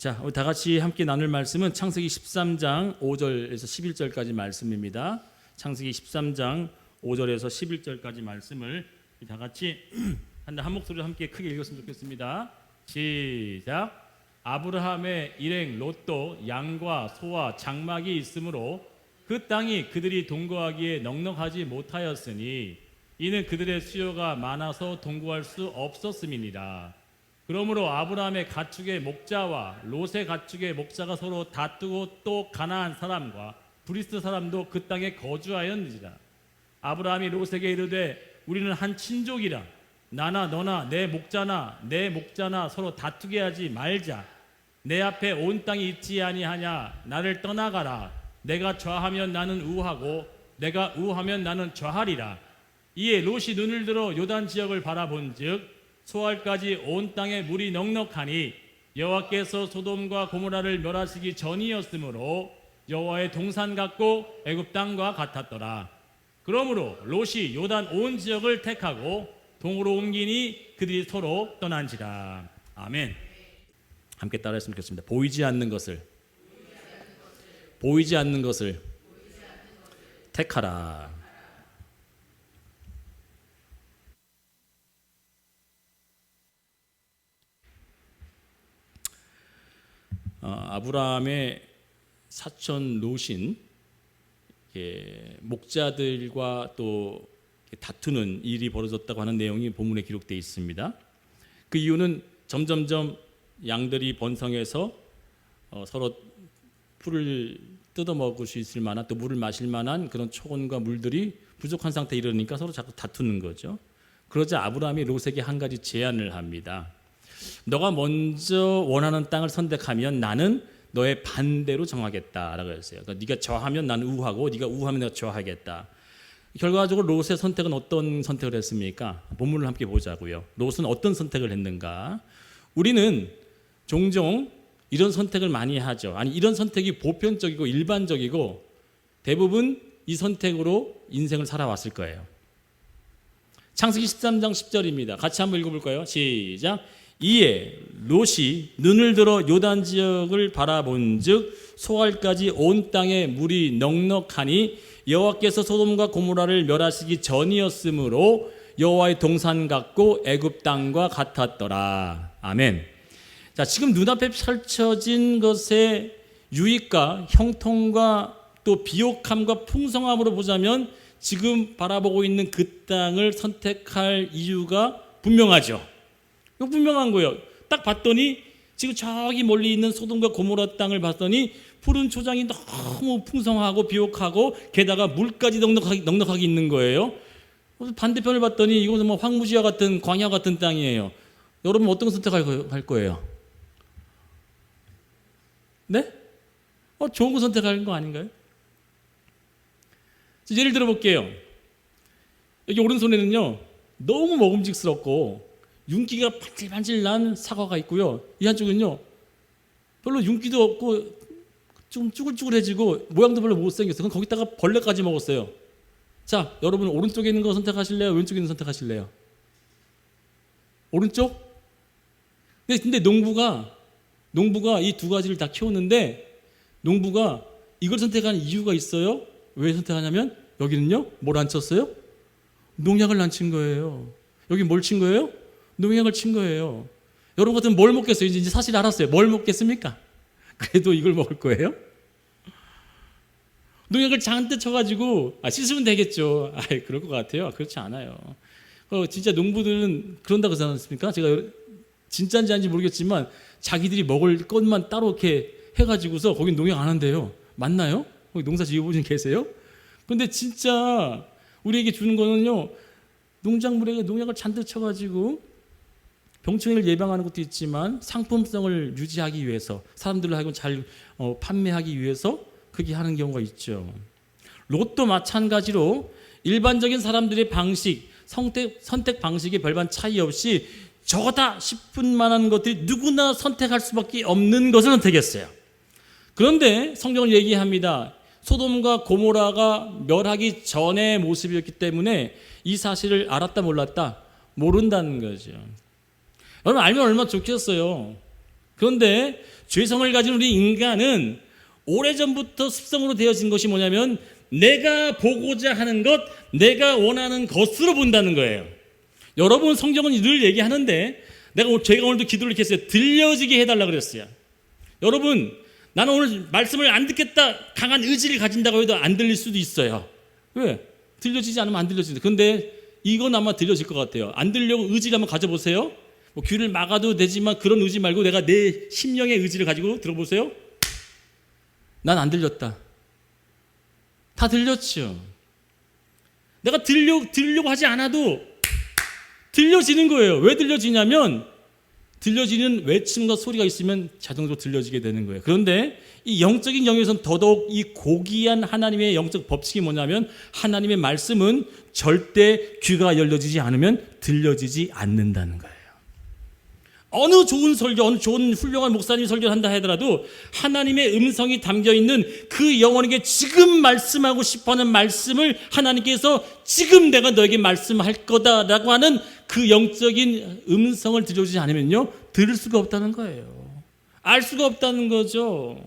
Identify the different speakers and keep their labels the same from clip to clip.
Speaker 1: 자, 우리 다 같이 함께 나눌 말씀은 창세기 13장 5절에서 11절까지 말씀입니다. 창세기 13장 5절에서 11절까지 말씀을 다 같이 한 목소리로 함께 크게 읽었으면 좋겠습니다. 시작. 아브라함의 일행 롯도 양과 소와 장막이 있으므로 그 땅이 그들이 동거하기에 넉넉하지 못하였으니 이는 그들의 수요가 많아서 동거할 수 없었음이니라. 그러므로 아브라함의 가축의 목자와 롯의 가축의 목자가 서로 다투고 또 가나안 사람과 브리스 사람도 그 땅에 거주하였느니라. 아브라함이 롯에게 이르되 우리는 한 친족이라. 나나 너나 내 목자나 서로 다투게 하지 말자. 내 앞에 온 땅이 있지 아니하냐. 나를 떠나가라. 내가 좌하면 나는 우하고 내가 우하면 나는 좌하리라. 이에 롯이 눈을 들어 요단 지역을 바라본즉 소알까지 온 땅에 물이 넉넉하니 여호와께서 소돔과 고모라를 멸하시기 전이었으므로 여호와의 동산 같고 애굽 땅과 같았더라. 그러므로 롯이 요단 온 지역을 택하고 동으로 옮기니 그들이 서로 떠난지라. 아멘. 함께 따라했으면 좋겠습니다. 보이지 않는 것을 택하라. 아브라함의 사촌 롯인 목자들과 또 다투는 일이 벌어졌다고 하는 내용이 본문에 기록되어 있습니다. 그 이유는 점점점 양들이 번성해서 서로 풀을 뜯어먹을 수 있을 만한 또 물을 마실 만한 그런 초원과 물들이 부족한 상태에 이르니까 서로 자꾸 다투는 거죠. 그러자 아브라함이 롯에게 한 가지 제안을 합니다. 너가 먼저 원하는 땅을 선택하면 나는 너의 반대로 정하겠다라고 했어요. 그러니까 네가 저하면 나는 우하고 네가 우하면 내가 저하겠다. 결과적으로 롯의 선택은 어떤 선택을 했습니까? 본문을 함께 보자고요. 롯은 어떤 선택을 했는가? 우리는 종종 이런 선택을 많이 하죠. 아니 이런 선택이 보편적이고 일반적이고 대부분 이 선택으로 인생을 살아왔을 거예요. 창세기 13장 10절입니다. 같이 한번 읽어볼까요? 시작. 이에 롯이 눈을 들어 요단 지역을 바라본즉 소알까지 온 땅에 물이 넉넉하니 여호와께서 소돔과 고모라를 멸하시기 전이었으므로 여호와의 동산 같고 애굽 땅과 같았더라. 아멘. 자, 지금 눈앞에 펼쳐진 것의 유익과 형통과 또 비옥함과 풍성함으로 보자면 지금 바라보고 있는 그 땅을 선택할 이유가 분명하죠. 이거 분명한 거예요. 딱 봤더니 지금 저기 멀리 있는 소돔과 고모라 땅을 봤더니 푸른 초장이 너무 풍성하고 비옥하고 게다가 물까지 넉넉하게 있는 거예요. 반대편을 봤더니 이것은 뭐 황무지와 같은 광야 같은 땅이에요. 여러분 어떤 선택할 거예요? 네? 좋은 거 선택할 거 아닌가요? 예를 들어 볼게요. 여기 오른손에는요 너무 먹음직스럽고 윤기가 반질반질 난 사과가 있고요. 이 한쪽은요 별로 윤기도 없고 좀 쭈글쭈글해지고 모양도 별로 못생겼어요. 그럼 거기다가 벌레까지 먹었어요. 자, 여러분 오른쪽에 있는 거 선택하실래요? 왼쪽에 있는 거 선택하실래요? 오른쪽? 근데 농부가 이 두 가지를 다 키웠는데 농부가 이걸 선택하는 이유가 있어요. 왜 선택하냐면 여기는요 뭘 안 쳤어요? 농약을 안 친 거예요. 여기 뭘 친 거예요? 농약을 친 거예요. 여러분 같으면 뭘 먹겠어요? 이제 사실 알았어요. 뭘 먹겠습니까? 그래도 이걸 먹을 거예요? 농약을 잔뜩 쳐가지고 씻으면 되겠죠. 그럴 것 같아요. 그렇지 않아요. 진짜 농부들은 그런다고 하지 않습니까? 제가 진짜인지 아닌지 모르겠지만 자기들이 먹을 것만 따로 이렇게 해가지고서 거긴 농약 안 한대요. 맞나요? 거기 농사 지어보신 계세요? 근데 진짜 우리에게 주는 거는요 농작물에게 농약을 잔뜩 쳐가지고 병충해를 예방하는 것도 있지만 상품성을 유지하기 위해서 사람들로 하여금 잘 판매하기 위해서 그렇게 하는 경우가 있죠. 롯도 마찬가지로 일반적인 사람들의 방식, 선택 방식에 별반 차이 없이 저거다 싶은 만한 것들이 누구나 선택할 수밖에 없는 것을 선택했어요. 그런데 성경은 얘기합니다. 소돔과 고모라가 멸하기 전의 모습이었기 때문에 이 사실을 알았다 몰랐다? 모른다는 거죠. 여러분 알면 얼마나 좋겠어요. 그런데 죄성을 가진 우리 인간은 오래전부터 습성으로 되어진 것이 뭐냐면 내가 보고자 하는 것, 내가 원하는 것으로 본다는 거예요. 여러분, 성경은 늘 얘기하는데 제가 오늘도 기도를 이렇게 했어요. 들려지게 해달라고 그랬어요. 여러분, 나는 오늘 말씀을 안 듣겠다 강한 의지를 가진다고 해도 안 들릴 수도 있어요. 왜? 들려지지 않으면 안 들려지는데. 그런데 이건 아마 들려질 것 같아요. 안 들려고 의지를 한번 가져보세요. 뭐 귀를 막아도 되지만 그런 의지 말고 내가 내 심령의 의지를 가지고 들어보세요. 난 안 들렸다. 다 들렸죠. 내가 들으려고 하지 않아도 들려지는 거예요. 왜 들려지냐면 들려지는 외침과 소리가 있으면 자동으로 들려지게 되는 거예요. 그런데 이 영적인 영역에서는 더더욱 이 고귀한 하나님의 영적 법칙이 뭐냐면 하나님의 말씀은 절대 귀가 열려지지 않으면 들려지지 않는다는 거예요. 어느 좋은 설교, 어느 좋은 훌륭한 목사님이 설교를 한다 하더라도 하나님의 음성이 담겨있는 그 영혼에게 지금 말씀하고 싶어하는 말씀을 하나님께서 지금 내가 너에게 말씀할 거다라고 하는 그 영적인 음성을 들려주지 않으면요, 들을 수가 없다는 거예요. 알 수가 없다는 거죠.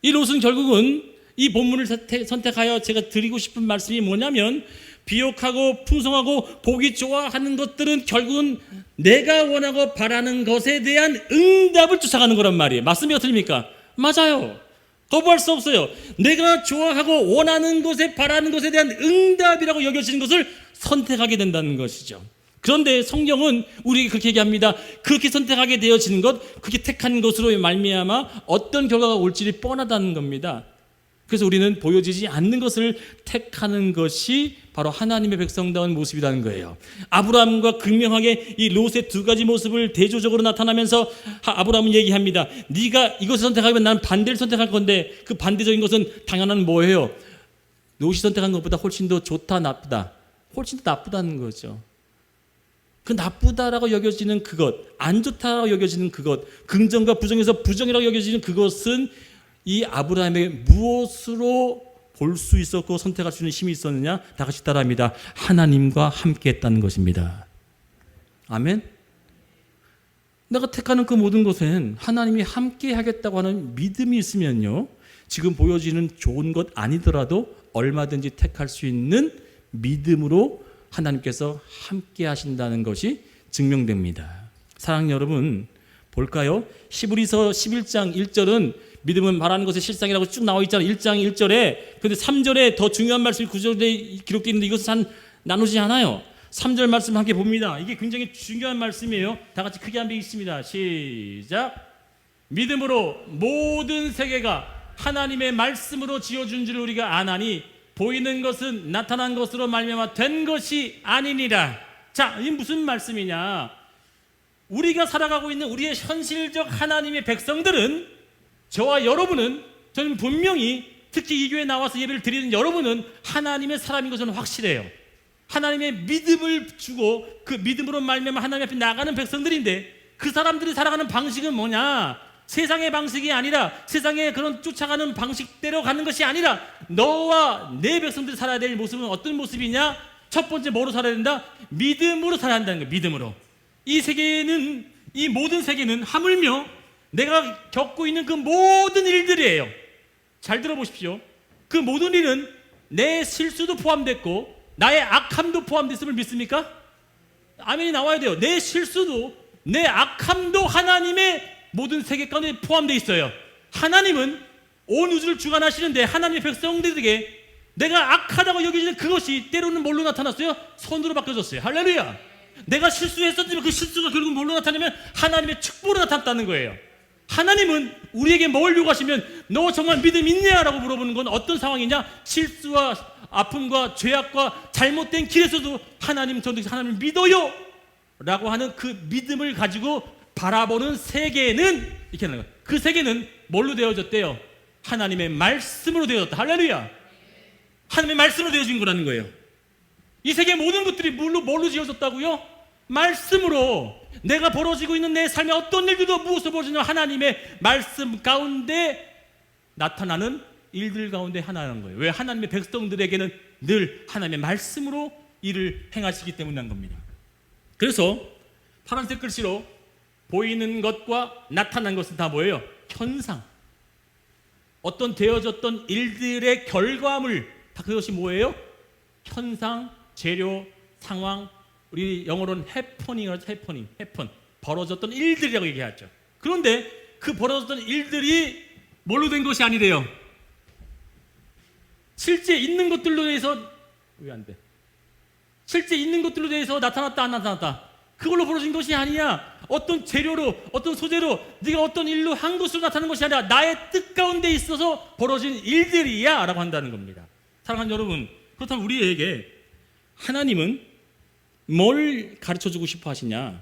Speaker 1: 이 롯은 결국은 이 본문을 선택하여 제가 드리고 싶은 말씀이 뭐냐면 비옥하고 풍성하고 보기 좋아하는 것들은 결국은 내가 원하고 바라는 것에 대한 응답을 쫓아가는 거란 말이에요. 맞습니까? 틀립니까? 맞아요. 거부할 수 없어요. 내가 좋아하고 원하는 것에 바라는 것에 대한 응답이라고 여겨지는 것을 선택하게 된다는 것이죠. 그런데 성경은 우리에게 그렇게 얘기합니다. 그렇게 선택하게 되어지는 것, 그렇게 택한 것으로 말미암아 어떤 결과가 올지 뻔하다는 겁니다. 그래서 우리는 보여지지 않는 것을 택하는 것이 바로 하나님의 백성다운 모습이라는 거예요. 아브라함과 극명하게 이 롯의 두 가지 모습을 대조적으로 나타나면서 아브라함은 얘기합니다. 네가 이것을 선택하면 나는 반대를 선택할 건데 그 반대적인 것은 당연한 뭐예요? 롯이 선택한 것보다 훨씬 더 좋다, 나쁘다? 훨씬 더 나쁘다는 거죠. 그 나쁘다라고 여겨지는 그것, 안 좋다라고 여겨지는 그것, 긍정과 부정에서 부정이라고 여겨지는 그것은 이 아브라함에게 무엇으로 볼 수 있었고 선택할 수 있는 힘이 있었느냐? 다 같이 따라합니다. 하나님과 함께 했다는 것입니다. 아멘? 내가 택하는 그 모든 것은 하나님이 함께 하겠다고 하는 믿음이 있으면요, 지금 보여지는 좋은 것 아니더라도 얼마든지 택할 수 있는 믿음으로 하나님께서 함께 하신다는 것이 증명됩니다. 사랑하는 여러분, 볼까요? 히브리서 11장 1절은 믿음은 말하는 것의 실상이라고 쭉 나와 있잖아요. 1장 1절에. 근데 3절에 더 중요한 말씀이 구절에 기록되어 있는데 이것은 나누지 않아요. 3절 말씀 함께 봅니다. 이게 굉장히 중요한 말씀이에요. 다 같이 크게 한번 읽습니다. 시작. 믿음으로 모든 세계가 하나님의 말씀으로 지어준 줄 우리가 아나니 보이는 것은 나타난 것으로 말미암아 된 것이 아니니라. 자, 이게 무슨 말씀이냐? 우리가 살아가고 있는 우리의 현실적 하나님의 백성들은, 저와 여러분은, 저는 분명히 특히 이 교회에 나와서 예배를 드리는 여러분은 하나님의 사람인 것은 확실해요. 하나님의 믿음을 주고 그 믿음으로 말미암아 하나님 앞에 나가는 백성들인데, 그 사람들이 살아가는 방식은 뭐냐? 세상의 방식이 아니라, 세상의 그런 쫓아가는 방식대로 가는 것이 아니라 너와 내 백성들이 살아야 될 모습은 어떤 모습이냐? 첫 번째 뭐로 살아야 된다? 믿음으로 살아야 한다는 거예요. 믿음으로. 이 세계는, 이 모든 세계는 하물며 내가 겪고 있는 그 모든 일들이에요. 잘 들어보십시오. 그 모든 일은 내 실수도 포함됐고 나의 악함도 포함됐음을 믿습니까? 아멘이 나와야 돼요. 내 실수도, 내 악함도 하나님의 모든 세계 가운데 포함되어 있어요. 하나님은 온 우주를 주관하시는데 하나님의 백성들에게 내가 악하다고 여겨지는 그것이 때로는 뭘로 나타났어요? 선으로 바뀌어졌어요. 할렐루야. 내가 실수했었지만 그 실수가 결국 뭘로 나타나면 하나님의 축복으로 나타났다는 거예요. 하나님은 우리에게 뭘 요구하시면 너 정말 믿음 있냐? 라고 물어보는 건 어떤 상황이냐? 실수와 아픔과 죄악과 잘못된 길에서도 하나님, 저도 하나님을 믿어요 라고 하는 그 믿음을 가지고 바라보는 세계는 이렇게 하는 거예요. 그 세계는 뭘로 되어졌대요? 하나님의 말씀으로 되어졌다. 할렐루야. 하나님의 말씀으로 되어진 거라는 거예요. 이 세계 모든 것들이 뭘로 지어졌다고요? 말씀으로. 내가 벌어지고 있는 내 삶의 어떤 일들도 무엇으로 벌어지냐? 하나님의 말씀 가운데 나타나는 일들 가운데 하나라는 거예요. 왜? 하나님의 백성들에게는 늘 하나님의 말씀으로 일을 행하시기 때문인 겁니다. 그래서 파란색 글씨로 보이는 것과 나타난 것은 다 뭐예요? 현상. 어떤 되어졌던 일들의 결과물, 다 그것이 뭐예요? 현상, 재료, 상황, 우리 영어로는 해퍼닝이라고 하죠. 해펀. 벌어졌던 일들이라고 얘기하죠. 그런데 그 벌어졌던 일들이 뭘로 된 것이 아니래요. 실제 있는 것들로 대해서 왜 안 돼? 실제 있는 것들로 대해서 나타났다 안 나타났다. 그걸로 벌어진 것이 아니야. 어떤 재료로, 어떤 소재로, 네가 어떤 일로 한 것으로 나타나는 것이 아니라 나의 뜻 가운데 있어서 벌어진 일들이야 라고 한다는 겁니다. 사랑하는 여러분, 그렇다면 우리에게 하나님은 뭘 가르쳐주고 싶어 하시냐?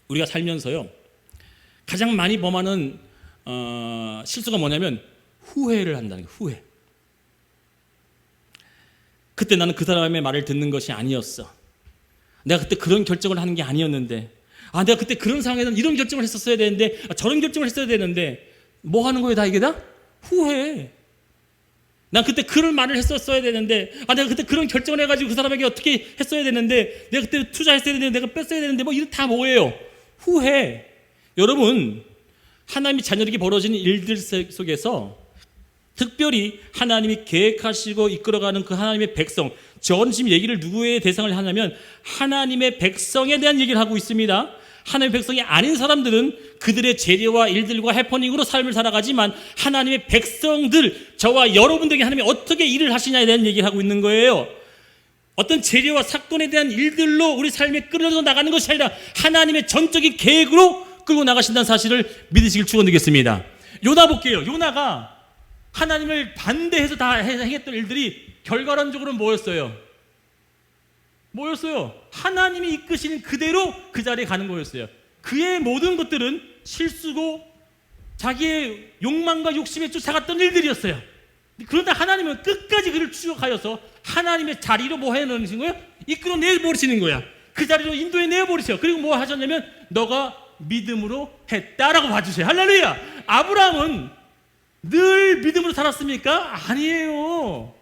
Speaker 1: 우리가 살면서요, 가장 많이 범하는 실수가 뭐냐면 후회를 한다는 거예요. 후회. 그때 나는 그 사람의 말을 듣는 것이 아니었어. 내가 그때 그런 결정을 하는 게 아니었는데, 내가 그때 그런 상황에서는 이런 결정을 했었어야 되는데, 저런 결정을 했어야 되는데, 뭐 하는 거예요? 다 이게 다? 후회. 난 그때 그런 말을 했었어야 되는데, 내가 그때 그런 결정을 해가지고 그 사람에게 어떻게 했어야 되는데, 내가 그때 투자했어야 되는데, 내가 뺐어야 되는데, 뭐 이런 다 뭐예요? 후회. 여러분, 하나님이 자녀에게 벌어지는 일들 속에서 특별히 하나님이 계획하시고 이끌어가는 그 하나님의 백성, 저는 지금 얘기를 누구의 대상을 하냐면 하나님의 백성에 대한 얘기를 하고 있습니다. 하나님의 백성이 아닌 사람들은 그들의 재료와 일들과 해퍼닝으로 삶을 살아가지만 하나님의 백성들, 저와 여러분들에게 하나님이 어떻게 일을 하시냐에 대한 얘기를 하고 있는 거예요. 어떤 재료와 사건에 대한 일들로 우리 삶에 끌어져 나가는 것이 아니라 하나님의 전적인 계획으로 끌고 나가신다는 사실을 믿으시길 축원드리겠습니다. 요나 볼게요. 요나가 하나님을 반대해서 다 행했던 일들이 결과론적으로 뭐였어요? 하나님이 이끄시는 그대로 그 자리에 가는 거였어요. 그의 모든 것들은 실수고 자기의 욕망과 욕심에 쫓아갔던 일들이었어요. 그런데 하나님은 끝까지 그를 추격하여서 하나님의 자리로 뭐 해놓으신 거예요? 이끌어내버리시는 거야. 그 자리로 인도해내버리세요. 그리고 뭐 하셨냐면 너가 믿음으로 했다라고 봐주세요. 할렐루야. 아브라함은 늘 믿음으로 살았습니까? 아니에요.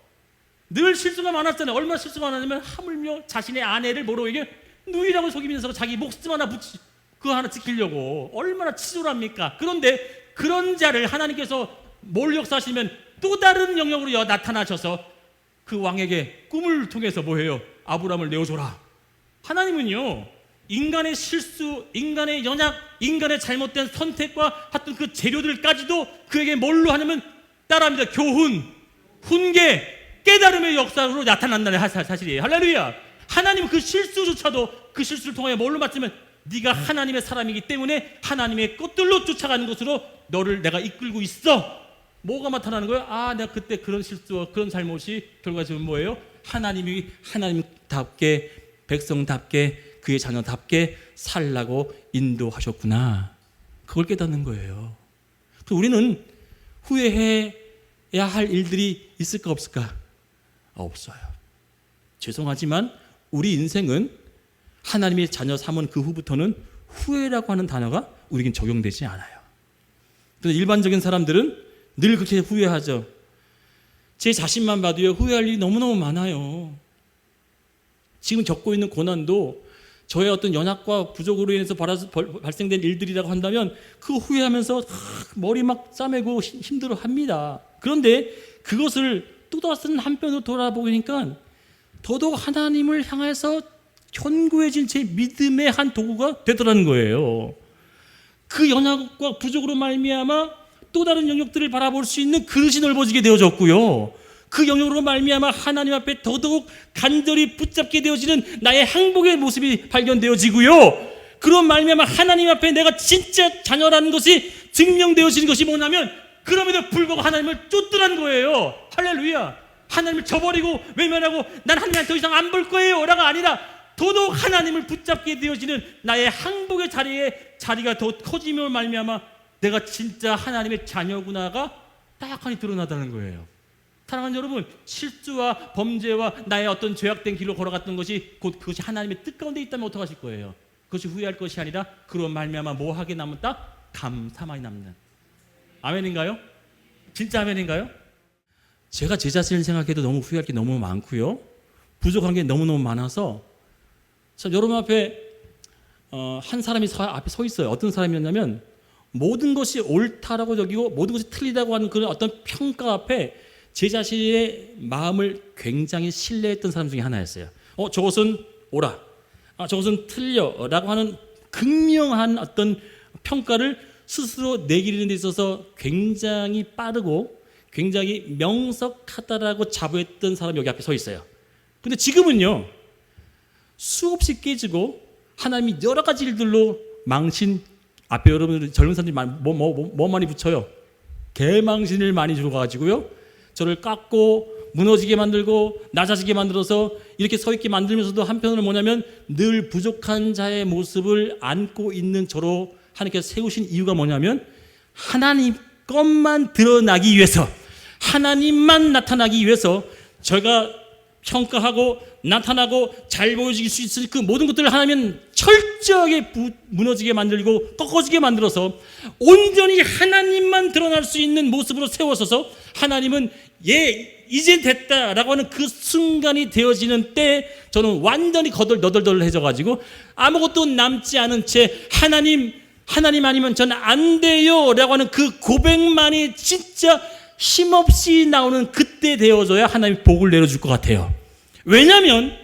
Speaker 1: 늘 실수가 많았잖아요. 얼마나 실수가 많았냐면 하물며 자신의 아내를 뭐라고 얘기해? 누이라고 속이면서 자기 목숨 하나 그거 하나 지키려고 얼마나 치졸합니까? 그런데 그런 자를 하나님께서 뭘 역사하시면 또 다른 영역으로 나타나셔서 그 왕에게 꿈을 통해서 뭐해요? 아브라함을 내어줘라. 하나님은요, 인간의 실수, 인간의 연약, 인간의 잘못된 선택과 하여튼 그 재료들까지도 그에게 뭘로 하냐면 따라합니다. 교훈, 훈계, 깨달음의 역사로 나타난다는 사실이에요. 할렐루야. 하나님은 그 실수조차도 그 실수를 통해 뭘로 맞추면 네가 하나님의 사람이기 때문에 하나님의 것들로 쫓아가는 것으로 너를 내가 이끌고 있어. 뭐가 나타나는 거예요? 내가 그때 그런 실수와 그런 잘못이 결과적으로 뭐예요? 하나님이 하나님답게, 백성답게, 그의 자녀답게 살라고 인도하셨구나. 그걸 깨닫는 거예요. 우리는 후회해야 할 일들이 있을까 없을까? 없어요. 죄송하지만 우리 인생은 하나님의 자녀 삼은 그 후부터는 후회라고 하는 단어가 우리에겐 적용되지 않아요. 그런데 일반적인 사람들은 늘 그렇게 후회하죠. 제 자신만 봐도요, 후회할 일이 너무너무 많아요. 지금 겪고 있는 고난도 저의 어떤 연약과 부족으로 인해서 발생된 일들이라고 한다면 그 후회하면서 머리 막 싸매고 힘들어합니다. 그런데 그것을 또다시 한편으로 돌아보니까 더더욱 하나님을 향해서 견고해진 제 믿음의 한 도구가 되더라는 거예요. 그 연약과 부족으로 말미암아 또 다른 영역들을 바라볼 수 있는 그릇이 넓어지게 되어졌고요. 그 영역으로 말미암아 하나님 앞에 더더욱 간절히 붙잡게 되어지는 나의 항복의 모습이 발견되어지고요. 그런 말미암아 하나님 앞에 내가 진짜 자녀라는 것이 증명되어지는 것이 뭐냐면 그럼에도 불구하고 하나님을 쫓더라는 거예요. 할렐루야. 하나님을 저버리고 외면하고 난 하나님한테 더 이상 안 볼 거예요 라가 아니라 더더욱 하나님을 붙잡게 되어지는 나의 항복의 자리가 더 커지며 말미암아 내가 진짜 하나님의 자녀구나가 딱하니 드러나다는 거예요. 사랑하는 여러분, 실수와 범죄와 나의 어떤 죄악된 길로 걸어갔던 것이 곧 그것이 하나님의 뜻 가운데 있다면 어떡하실 거예요? 그것이 후회할 것이 아니라 그런 말미암아 뭐하게 남았다? 감사만이 남는. 아멘인가요? 진짜 아멘인가요? 제가 제 자신을 생각해도 너무 후회할 게 너무 많고요, 부족한 게 너무너무 많아서 참 여러분 앞에 한 사람이 앞에 서 있어요. 어떤 사람이었냐면 모든 것이 옳다라고 여기고 모든 것이 틀리다고 하는 그런 어떤 평가 앞에 제 자신의 마음을 굉장히 신뢰했던 사람 중에 하나였어요. 저것은 옳아, 저것은 틀려라고 하는 극명한 어떤 평가를 스스로 내기는 데 있어서 굉장히 빠르고 굉장히 명석하다라고 자부했던 사람이 여기 앞에 서 있어요. 근데 지금은요, 수없이 깨지고 하나님이 여러 가지 일들로 망신, 앞에 여러분들 젊은 사람들이 뭐 많이 붙여요? 개망신을 많이 주어가지고요, 저를 깎고 무너지게 만들고 낮아지게 만들어서 이렇게 서 있게 만들면서도 한편으로 뭐냐면 늘 부족한 자의 모습을 안고 있는 저로 하나님께서 세우신 이유가 뭐냐면 하나님 것만 드러나기 위해서, 하나님만 나타나기 위해서 제가 평가하고 나타나고 잘 보여질 수 있을 그 모든 것들을 하나님은 철저하게 무너지게 만들고 꺾어지게 만들어서 온전히 하나님만 드러날 수 있는 모습으로 세워서서 하나님은 이제 됐다라고 하는 그 순간이 되어지는 때 저는 완전히 너덜너덜해져 가지고 아무것도 남지 않은 채 하나님 아니면 저는 안 돼요 라고 하는 그 고백만이 진짜 힘없이 나오는 그때 되어져야 하나님이 복을 내려줄 것 같아요. 왜냐하면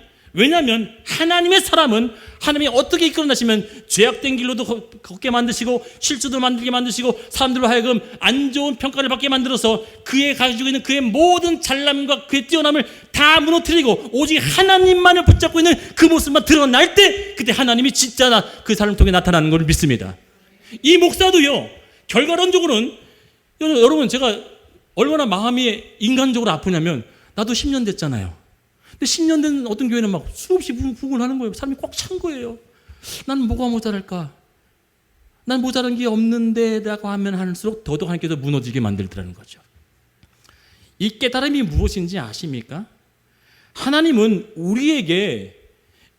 Speaker 1: 하나님의 사람은 하나님이 어떻게 이끌어내시면 죄악된 길로도 걷게 만드시고 실수도 만들게 만드시고 사람들로 하여금 안 좋은 평가를 받게 만들어서 그의 가지고 있는 그의 모든 잘남과 그의 뛰어남을 다 무너뜨리고 오직 하나님만을 붙잡고 있는 그 모습만 드러날 때 그때 하나님이 진짜 그 사람을 통해 나타나는 것을 믿습니다. 이 목사도요, 결과론적으로는 여러분 제가 얼마나 마음이 인간적으로 아프냐면 나도 10년 됐잖아요. 근데 10년 된 어떤 교회는 막 수없이 부흥을 하는 거예요. 사람이 꽉 찬 거예요. 나는 뭐가 모자랄까? 난 모자란 게 없는데 라고 하면 할수록 더더욱 하나님께서 무너지게 만들더라는 거죠. 이 깨달음이 무엇인지 아십니까? 하나님은 우리에게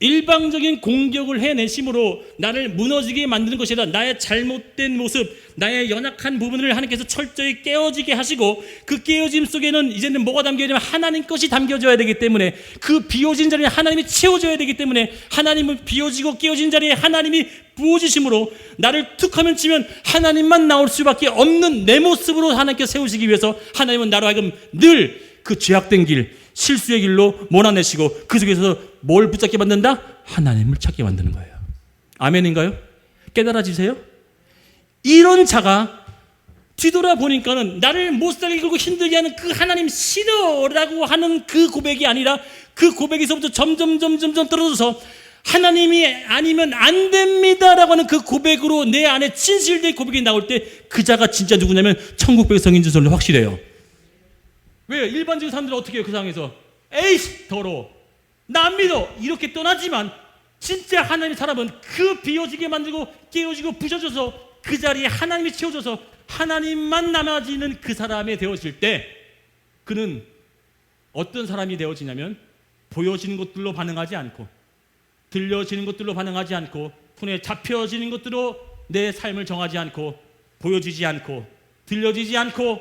Speaker 1: 일방적인 공격을 해내심으로 나를 무너지게 만드는 것이 아니라 나의 잘못된 모습, 나의 연약한 부분을 하나님께서 철저히 깨어지게 하시고 그 깨어짐 속에는 이제는 뭐가 담겨야 되면 하나님 것이 담겨져야 되기 때문에 그 비워진 자리에 하나님이 채워줘야 되기 때문에 하나님은 비워지고 깨어진 자리에 하나님이 부어주심으로 나를 툭 하면 치면 하나님만 나올 수밖에 없는 내 모습으로 하나님께 세우시기 위해서 하나님은 나로 하여금 늘 그 죄악된 길, 실수의 길로 몰아내시고 그 속에서 뭘 붙잡게 만든다? 하나님을 찾게 만드는 거예요. 아멘인가요? 깨달아지세요? 이런 자가 뒤돌아보니까는 나를 못 살게 굴고 힘들게 하는 그 하나님 싫어라고 하는 그 고백이 아니라 그 고백에서부터 점점 떨어져서 하나님이 아니면 안 됩니다라고 하는 그 고백으로 내 안에 진실된 고백이 나올 때 그 자가 진짜 누구냐면 천국 백성인 줄 확실해요. 왜요? 일반적인 사람들은 어떻게 해요? 그 상황에서 에이씨 더러워, 나 안 믿어 이렇게 떠나지만 진짜 하나님의 사람은 그 비워지게 만들고 깨어지고 부셔져서 그 자리에 하나님이 채워져서 하나님만 남아지는 그 사람이 되어질 때 그는 어떤 사람이 되어지냐면 보여지는 것들로 반응하지 않고 들려지는 것들로 반응하지 않고 손에 잡혀지는 것들로 내 삶을 정하지 않고 보여지지 않고 들려지지 않고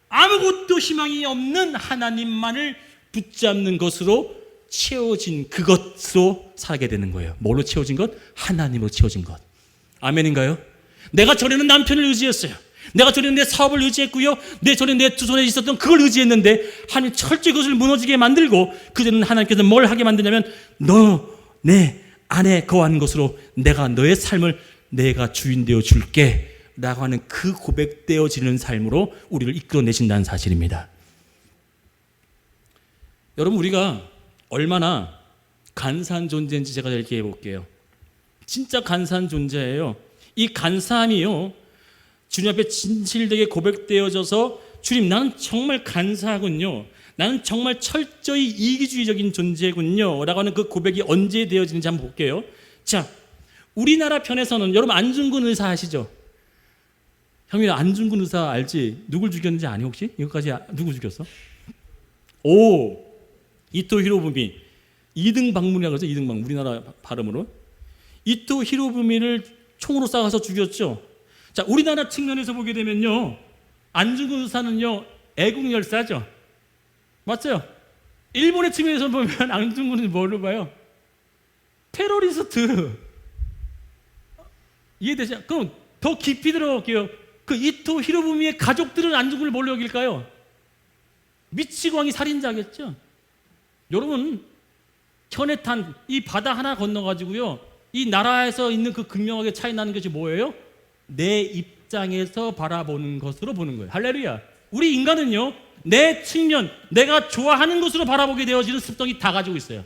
Speaker 1: 아무것도 희망이 없는 하나님만을 붙잡는 것으로 채워진 그것으로 살게 되는 거예요. 뭘로 채워진 것? 하나님으로 채워진 것. 아멘인가요? 내가 전에는 남편을 의지했어요. 내가 전에는 내 사업을 의지했고요. 전에 내 두 손에 있었던 그걸 의지했는데 하나님 철저히 그것을 무너지게 만들고 그전에는 하나님께서 뭘 하게 만드냐면 너 내 안에 거하는 것으로 내가 너의 삶을 내가 주인 되어 줄게 라고 하는 그 고백되어지는 삶으로 우리를 이끌어내신다는 사실입니다. 여러분, 우리가 얼마나 간사한 존재인지 제가 얘기해 볼게요. 진짜 간사한 존재예요. 이 간사함이요, 주님 앞에 진실되게 고백되어져서 주님 나는 정말 간사하군요, 나는 정말 철저히 이기주의적인 존재군요 라고 하는 그 고백이 언제 되어지는지 한번 볼게요. 자, 우리나라 편에서는 여러분 안중근 의사 아시죠? 형님 안중근 의사 알지? 누굴 죽였는지 아니 혹시? 이거까지 누구 죽였어? 오, 이토 히로부미, 이등 박문이라고 그러죠. 이등 박문, 우리나라 발음으로 이토 히로부미를 총으로 쏴서 죽였죠. 자, 우리나라 측면에서 보게 되면요, 안중근 의사는요 애국 열사죠. 맞죠? 일본의 측면에서 보면 안중근은 뭘로 봐요? 테러리스트. 이해되죠? 그럼 더 깊이 들어볼게요. 그 이토 히로부미의 가족들은 안 죽음을 뭘로 여길까요? 미치광이 살인자겠죠. 여러분, 현해탄 이 바다 하나 건너가지고요, 이 나라에서 있는 그 극명하게 차이 나는 것이 뭐예요? 내 입장에서 바라보는 것으로 보는 거예요. 할렐루야. 우리 인간은요, 내 측면, 내가 좋아하는 것으로 바라보게 되어지는 습성이 다 가지고 있어요.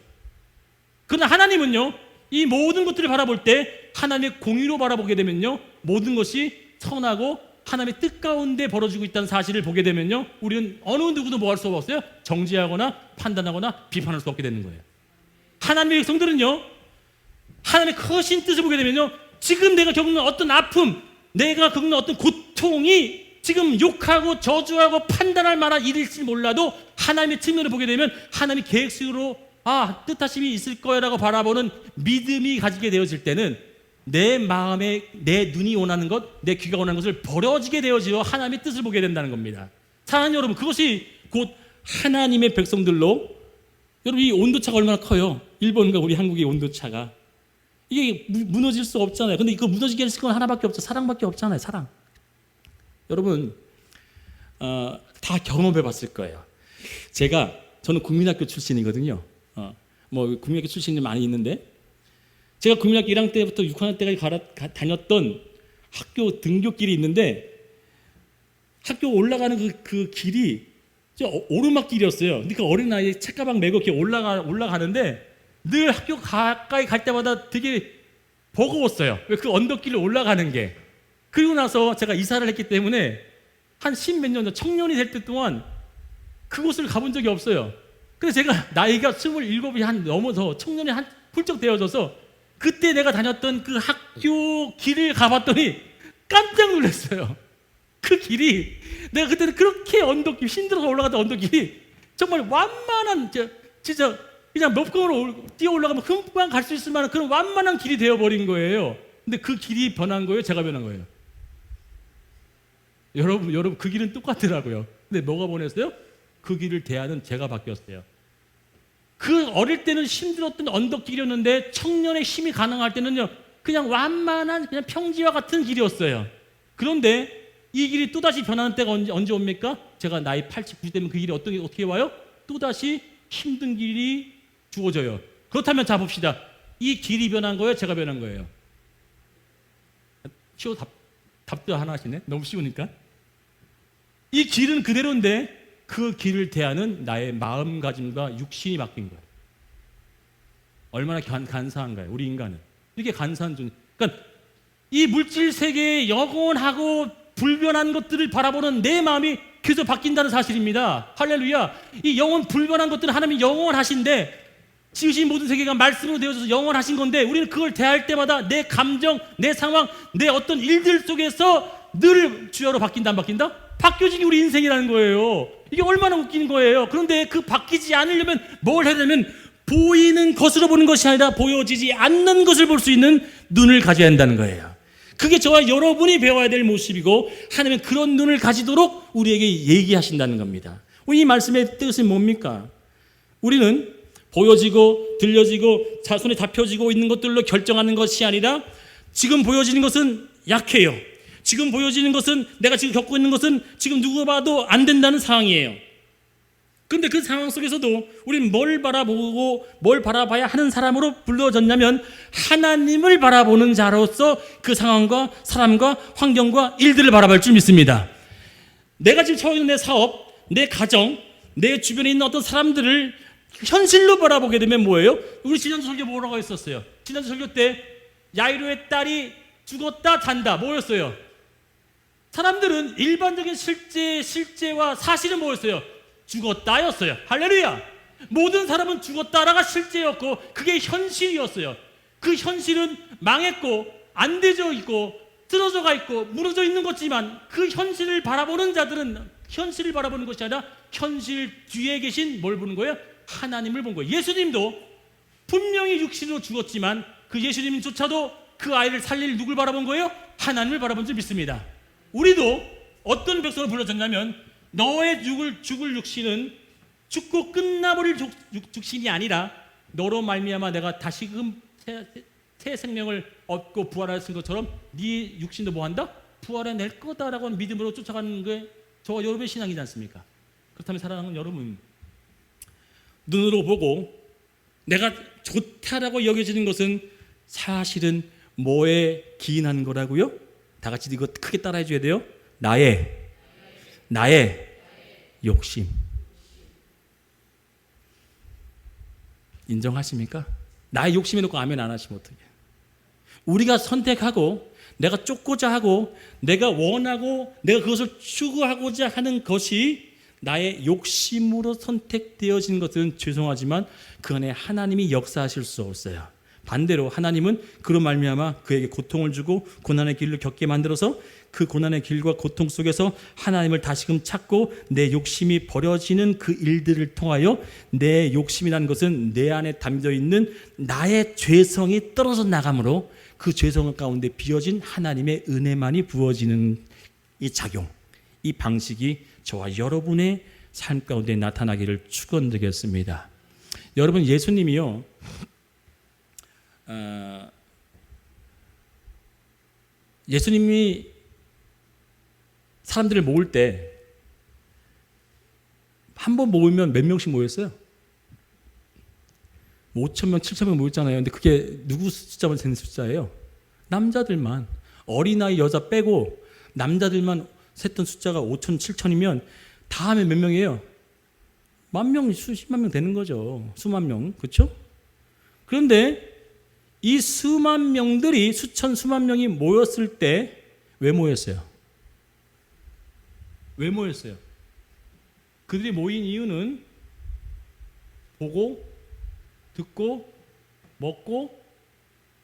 Speaker 1: 그러나 하나님은요, 이 모든 것들을 바라볼 때 하나님의 공의로 바라보게 되면요, 모든 것이 선하고 하나님의 뜻 가운데 벌어지고 있다는 사실을 보게 되면요, 우리는 어느 누구도 뭐 할 수 없어요? 정죄하거나 판단하거나 비판할 수 없게 되는 거예요. 하나님의 백성들은요, 하나님의 크신 뜻을 보게 되면요, 지금 내가 겪는 어떤 아픔, 내가 겪는 어떤 고통이 지금 욕하고 저주하고 판단할 만한 일일지 몰라도 하나님의 측면을 보게 되면 하나님의 계획식으로 뜻하심이 있을 거야라고 바라보는 믿음이 가지게 되어질 때는 내 마음에 내 눈이 원하는 것, 내 귀가 원하는 것을 버려지게 되어지어 하나님의 뜻을 보게 된다는 겁니다. 사랑하는 여러분, 그것이 곧 하나님의 백성들로, 여러분 이 온도차가 얼마나 커요? 일본과 우리 한국의 온도차가. 이게 무너질 수 없잖아요. 근데 이거 무너지게 할 건 하나밖에 없죠. 사랑밖에 없잖아요. 사랑. 여러분 다 경험해 봤을 거예요. 저는 국민학교 출신이거든요. 뭐 국민학교 출신이 많이 있는데, 제가 국민학교 1학년 때부터 6학년 때까지 다녔던 학교 등교길이 있는데, 학교 올라가는 그 길이 오르막길이었어요. 그러니까 어린 나이에 책가방 메고 이렇게 올라가는데 늘 학교 가까이 갈 때마다 되게 버거웠어요. 그 언덕길을 올라가는 게. 그리고 나서 제가 이사를 했기 때문에 한 10몇 년 전, 청년이 될 때 동안 그곳을 가본 적이 없어요. 그래서 제가 나이가 27이 한 넘어서 청년이 한 훌쩍 되어져서 그때 내가 다녔던 그 학교 길을 가봤더니 깜짝 놀랐어요. 그 길이, 내가 그때는 그렇게 언덕길, 힘들어서 올라갔던 언덕길이 정말 완만한, 진짜 그냥 몇 걸음으로 뛰어 올라가면 금방 갈 수 있을 만한 그런 완만한 길이 되어버린 거예요. 근데 그 길이 변한 거예요? 제가 변한 거예요? 여러분 그 길은 똑같더라고요. 근데 뭐가 변했어요? 그 길을 대하는 제가 바뀌었어요. 그 어릴 때는 힘들었던 언덕길이었는데 청년의 힘이 가능할 때는요, 그냥 완만한 그냥 평지와 같은 길이었어요. 그런데 이 길이 또다시 변하는 때가 언제 옵니까? 제가 나이 80, 90 되면 그 길이 어떻게 와요? 또다시 힘든 길이 주어져요. 그렇다면 자 봅시다. 이 길이 변한 거예요? 제가 변한 거예요? 쉬워 답도 하나 하시네. 너무 쉬우니까. 이 길은 그대로인데 그 길을 대하는 나의 마음가짐과 육신이 바뀐 거예요. 얼마나 간사한가요? 우리 인간은. 이렇게 간사한 존재. 그러니까 이 물질 세계의 영원하고 불변한 것들을 바라보는 내 마음이 계속 바뀐다는 사실입니다. 할렐루야. 이 영원 불변한 것들은 하나님이 영원하신데, 지으신 모든 세계가 말씀으로 되어져서 영원하신 건데, 우리는 그걸 대할 때마다 내 감정, 내 상황, 내 어떤 일들 속에서 늘 주여로 바뀐다 안 바뀐다? 바뀌어진 게 우리 인생이라는 거예요. 이게 얼마나 웃긴 거예요. 그런데 그 바뀌지 않으려면 뭘 해야 되냐면, 보이는 것으로 보는 것이 아니라 보여지지 않는 것을 볼 수 있는 눈을 가져야 한다는 거예요. 그게 저와 여러분이 배워야 될 모습이고, 하나님은 그런 눈을 가지도록 우리에게 얘기하신다는 겁니다. 이 말씀의 뜻은 뭡니까? 우리는 보여지고 들려지고 손에 잡혀지고 있는 것들로 결정하는 것이 아니라, 지금 보여지는 것은 약해요. 지금 보여지는 것은, 내가 지금 겪고 있는 것은 지금 누구 봐도 안 된다는 상황이에요. 그런데 그 상황 속에서도 우리는 뭘 바라보고 뭘 바라봐야 하는 사람으로 불러졌냐면, 하나님을 바라보는 자로서 그 상황과 사람과 환경과 일들을 바라볼 줄 믿습니다. 내가 지금 처해 있는 내 사업, 내 가정, 내 주변에 있는 어떤 사람들을 현실로 바라보게 되면 뭐예요? 우리 지난주 설교 뭐라고 했었어요? 지난주 설교 때 야이로의 딸이 죽었다 잔다 뭐였어요? 사람들은 일반적인 실제와 사실은 뭐였어요? 죽었다였어요. 할렐루야. 모든 사람은 죽었다라가 실제였고 그게 현실이었어요. 그 현실은 망했고 안 되져 있고 쓰러져가 있고 무너져 있는 것지만, 그 현실을 바라보는 자들은 현실을 바라보는 것이 아니라 현실 뒤에 계신 뭘 보는 거예요? 하나님을 본 거예요. 예수님도 분명히 육신으로 죽었지만 그 예수님조차도 그 아이를 살릴 누굴 바라본 거예요? 하나님을 바라본 줄 믿습니다. 우리도 어떤 백성을 불러줬냐면, 너의 죽을 육신은 죽고 끝나버릴 죽신이 아니라 너로 말미암아 내가 다시금 새 생명을 얻고 부활하신 것처럼 네 육신도 뭐한다? 부활해낼 거다라고 하는 믿음으로 쫓아가는 게 저와 여러분의 신앙이지 않습니까? 그렇다면 사랑하는 여러분, 눈으로 보고 내가 좋다라고 여겨지는 것은 사실은 뭐에 기인한 거라고요? 다 같이 이거 크게 따라해 줘야 돼요. 나의 욕심. 인정하십니까? 나의 욕심에 놓고 아멘 안 하시면 어떡해. 우리가 선택하고 내가 쫓고자 하고 내가 원하고 내가 그것을 추구하고자 하는 것이 나의 욕심으로 선택되어진 것은 죄송하지만 그 안에 하나님이 역사하실 수 없어요. 반대로 하나님은 그로 말미암아 그에게 고통을 주고 고난의 길을 겪게 만들어서 그 고난의 길과 고통 속에서 하나님을 다시금 찾고 내 욕심이 버려지는 그 일들을 통하여 내 욕심이라는 것은 내 안에 담겨 있는 나의 죄성이 떨어져 나가므로 그 죄성 가운데 비어진 하나님의 은혜만이 부어지는 이 작용, 이 방식이 저와 여러분의 삶 가운데 나타나기를 축원드리겠습니다. 여러분, 예수님이요, 예수님이 사람들을 모을 때 한 번 모으면 몇 명씩 모였어요? 5,000명, 7,000명 모였잖아요. 근데 그게 누구 숫자만 되는 숫자예요? 남자들만. 어린아이 여자 빼고 남자들만 셌던 숫자가 5,000, 7,000이면 다음에 몇 명이에요? 10,000명, 수십만 명 되는 거죠. 수만 명. 그렇죠? 그런데 이 수만 명들이 수천, 수만 명이 모였을 때 왜 모였어요? 왜 모였어요? 그들이 모인 이유는 보고, 듣고, 먹고,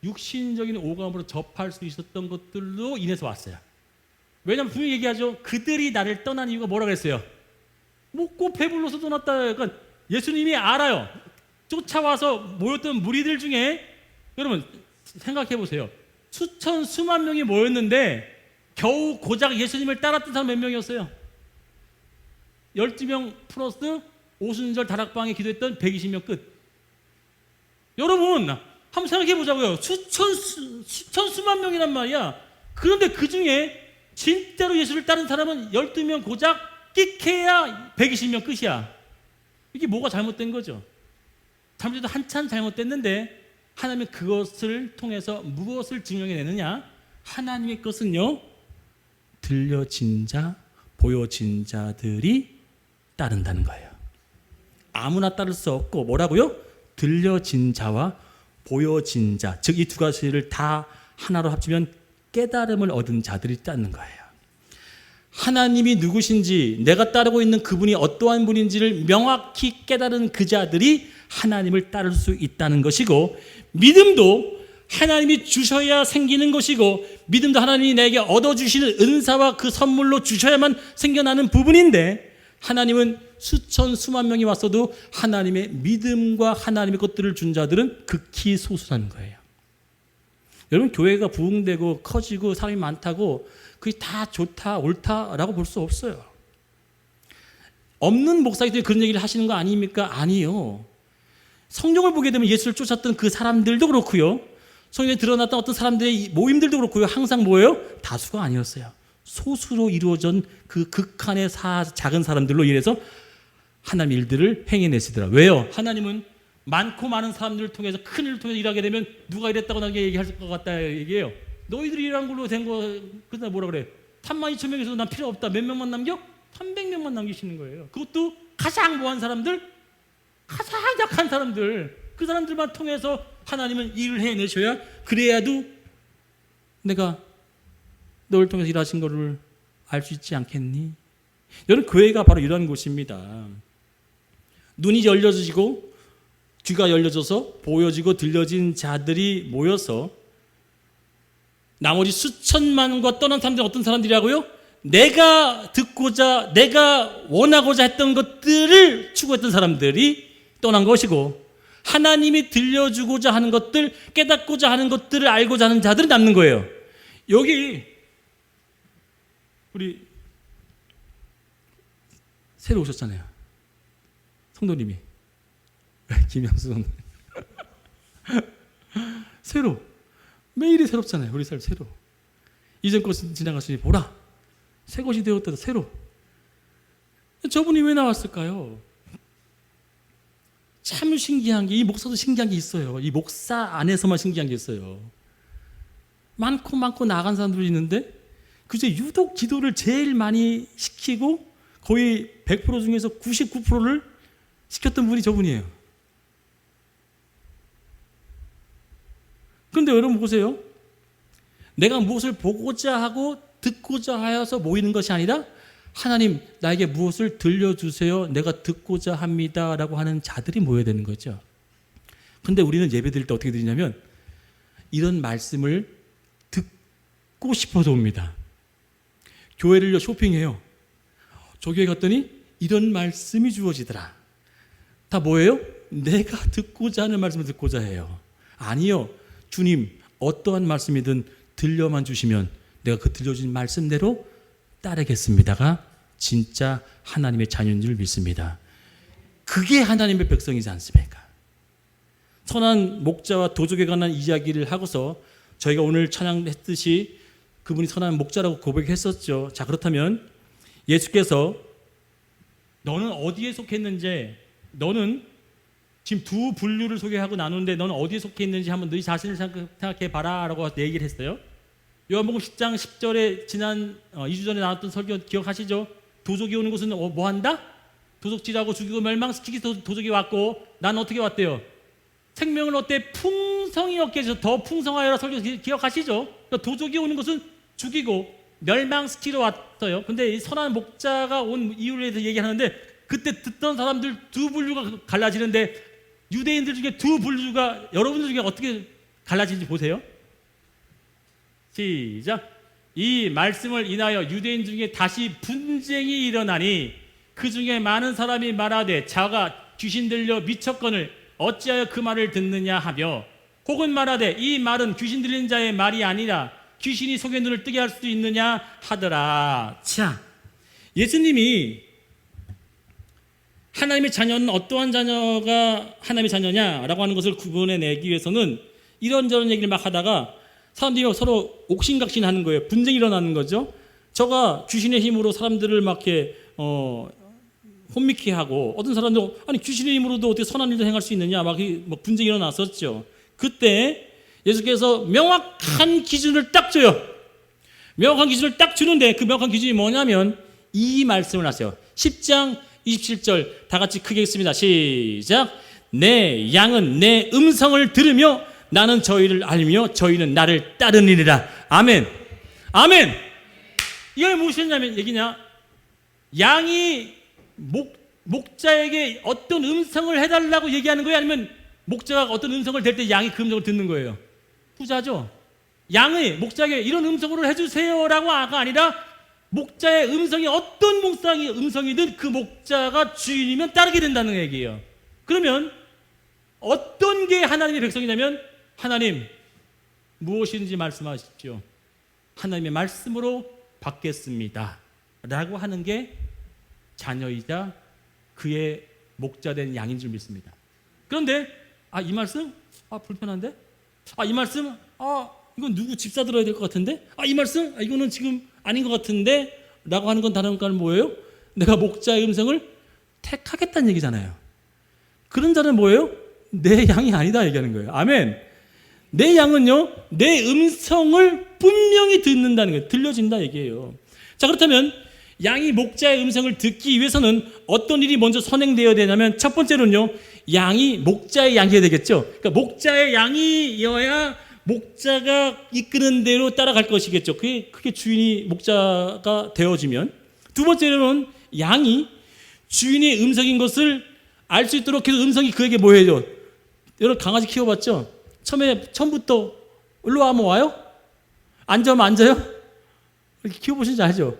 Speaker 1: 육신적인 오감으로 접할 수 있었던 것들로 인해서 왔어요. 왜냐하면 분명히 얘기하죠. 그들이 나를 떠난 이유가 뭐라고 했어요? 먹고 배불러서 떠났다. 그러니까 예수님이 알아요. 쫓아와서 모였던 무리들 중에 여러분 생각해 보세요. 수천 수만 명이 모였는데 겨우 고작 예수님을 따랐던 사람 몇 명이었어요? 12명 플러스 오순절 다락방에 기도했던 120명 끝. 여러분 한번 생각해 보자고요. 수천 수만 명이란 말이야. 그런데 그 중에 진짜로 예수를 따른 사람은 12명 고작 끼케야 120명 끝이야. 이게 뭐가 잘못된 거죠? 잘못해도 한참 잘못됐는데 하나님은 그것을 통해서 무엇을 증명해내느냐? 하나님의 것은요, 들려진 자, 보여진 자들이 따른다는 거예요. 아무나 따를 수 없고 뭐라고요? 들려진 자와 보여진 자, 즉 이 두 가지를 다 하나로 합치면 깨달음을 얻은 자들이 따르는 거예요. 하나님이 누구신지, 내가 따르고 있는 그분이 어떠한 분인지를 명확히 깨달은 그 자들이 하나님을 따를 수 있다는 것이고, 믿음도 하나님이 주셔야 생기는 것이고, 믿음도 하나님이 내게 얻어주시는 은사와 그 선물로 주셔야만 생겨나는 부분인데, 하나님은 수천 수만 명이 왔어도 하나님의 믿음과 하나님의 것들을 준 자들은 극히 소수라는 거예요. 여러분, 교회가 부흥되고 커지고 사람이 많다고 그게 다 좋다 옳다라고 볼 수 없어요. 없는 목사님들이 그런 얘기를 하시는 거 아닙니까? 아니요. 성경을 보게 되면 예수를 쫓았던 그 사람들도 그렇고요, 성경에 드러났던 어떤 사람들의 모임들도 그렇고요, 항상 뭐예요? 다수가 아니었어요. 소수로 이루어진 그 극한의 작은 사람들로 인해서 하나님 일들을 행해내시더라. 왜요? 하나님은 많고 많은 사람들을 통해서 큰 일을 통해서 일하게 되면 누가 이랬다고 나에게 얘기할 것 같다 얘기해요. 너희들이 일한 걸로 된 거, 그다 뭐라 그래? 32,000명에서 난 필요 없다. 몇 명만 남겨? 300명만 남기시는 거예요. 그것도 가장 뭐한 사람들? 가장 약한 사람들. 그 사람들만 통해서 하나님은 일을 해내셔야, 그래야도 내가 너를 통해서 일하신 것을 알 수 있지 않겠니? 여러분, 교회가 바로 이런 곳입니다. 눈이 열려지고 귀가 열려져서 보여지고 들려진 자들이 모여서 나머지 수천만과 떠난 사람들은 어떤 사람들이라고요? 내가 듣고자, 내가 원하고자 했던 것들을 추구했던 사람들이 떠난 것이고, 하나님이 들려주고자 하는 것들, 깨닫고자 하는 것들을 알고자 하는 자들이 남는 거예요. 여기 우리 새로 오셨잖아요, 성도님이. 김영수 성도님. 새로 매일이 새롭잖아요. 우리 삶 새로. 이전 것은 지나갔으니 보라, 새 것이 되었다. 새로. 저분이 왜 나왔을까요? 참 신기한 게, 이 목사도 신기한 게 있어요. 이 목사 안에서만 신기한 게 있어요. 많고 나간 사람들이 있는데 그저 유독 기도를 제일 많이 시키고 거의 100% 중에서 99%를 시켰던 분이 저분이에요. 그런데 여러분 보세요. 내가 무엇을 보고자 하고 듣고자 하여서 모이는 것이 아니라 하나님 나에게 무엇을 들려주세요. 내가 듣고자 합니다. 라고 하는 자들이 모여야 되는 거죠. 근데 우리는 예배 드릴 때 어떻게 드리냐면 이런 말씀을 듣고 싶어서 옵니다. 교회를 쇼핑해요. 저 교회 갔더니 이런 말씀이 주어지더라. 다 뭐예요? 내가 듣고자 하는 말씀을 듣고자 해요. 아니요. 주님 어떠한 말씀이든 들려만 주시면 내가 그 들려준 말씀대로 따르겠습니다가 진짜 하나님의 자녀인 줄 믿습니다. 그게 하나님의 백성이지 않습니까? 선한 목자와 도적에 관한 이야기를 하고서 저희가 오늘 찬양했듯이 그분이 선한 목자라고 고백했었죠. 자, 그렇다면 예수께서 너는 어디에 속했는지, 너는 지금 두 분류를 소개하고 나누는데 너는 어디에 속해 있는지 한번 너희 자신을 생각해 봐라 라고 얘기를 했어요. 요한복음 10장 10절에 지난 2주 전에 나왔던 설교 기억하시죠? 도적이 오는 것은 뭐 한다? 도적질하고 죽이고 멸망시키기 도적이 왔고 난 어떻게 왔대요? 생명을 어때? 풍성히 얻게 해서 더 풍성하여라 설교 기억하시죠? 그러니까 도적이 오는 것은 죽이고 멸망시키러 왔어요. 근데 이 선한 목자가 온 이유에 대해서 얘기하는데 그때 듣던 사람들 두 분류가 갈라지는데 유대인들 중에 두 분류가 여러분들 중에 어떻게 갈라지는지 보세요. 시작. 이 말씀을 인하여 유대인 중에 다시 분쟁이 일어나니 그 중에 많은 사람이 말하되 자가 귀신 들려 미쳤거늘 어찌하여 그 말을 듣느냐 하며 혹은 말하되 이 말은 귀신 들린 자의 말이 아니라 귀신이 속의 눈을 뜨게 할 수도 있느냐 하더라. 자, 예수님이 하나님의 자녀는 어떠한 자녀가 하나님의 자녀냐라고 하는 것을 구분해내기 위해서는 이런저런 얘기를 막 하다가 사람들이 서로 옥신각신하는 거예요. 분쟁이 일어나는 거죠. 저가 귀신의 힘으로 사람들을 막 이렇게 혼미케 하고 어떤 사람들은 아니 귀신의 힘으로도 어떻게 선한 일도 행할 수 있느냐 막 분쟁이 일어났었죠. 그때 예수께서 명확한 기준을 딱 줘요. 명확한 기준을 딱 주는데 그 명확한 기준이 뭐냐면 이 말씀을 하세요. 10장 27절 다 같이 크게 읽습니다. 시작. 내 양은 내 음성을 들으며 나는 저희를 알며 저희는 나를 따르니라. 아멘. 아멘. 이게 무엇이냐면 얘기냐? 양이 목자에게 어떤 음성을 해달라고 얘기하는 거예요? 아니면 목자가 어떤 음성을 댈 때 양이 그 음성을 듣는 거예요? 후자죠. 양이 목자에게 이런 음성으로 해주세요라고 아니라 목자의 음성이 어떤 목자의 음성이든 그 목자가 주인이면 따르게 된다는 얘기예요. 그러면 어떤 게 하나님의 백성이냐면 하나님 무엇인지 말씀하십시오. 하나님의 말씀으로 받겠습니다 라고 하는 게 자녀이자 그의 목자된 양인 줄 믿습니다. 그런데 이 말씀? 불편한데? 이 말씀? 이건 누구 집사 들어야 될 것 같은데? 이 말씀? 이거는 지금 아닌 것 같은데? 라고 하는 건 다른 건 뭐예요? 내가 목자의 음성을 택하겠다는 얘기잖아요. 그런 자는 뭐예요? 내 양이 아니다 얘기하는 거예요. 아멘. 내 양은요, 내 음성을 분명히 듣는다는 거예요. 들려진다 얘기예요. 자, 그렇다면 양이 목자의 음성을 듣기 위해서는 어떤 일이 먼저 선행되어야 되냐면 첫 번째로는요, 양이 목자의 양이어야 되겠죠. 그러니까 목자의 양이어야 목자가 이끄는 대로 따라갈 것이겠죠. 그게 주인이 목자가 되어지면. 두 번째로는 양이 주인의 음성인 것을 알 수 있도록 계속 음성이 그에게 뭐 해요? 여러분 강아지 키워봤죠? 처음부터 일로 와면 와요? 앉아면 앉아요? 이렇게 키워보신지 알죠?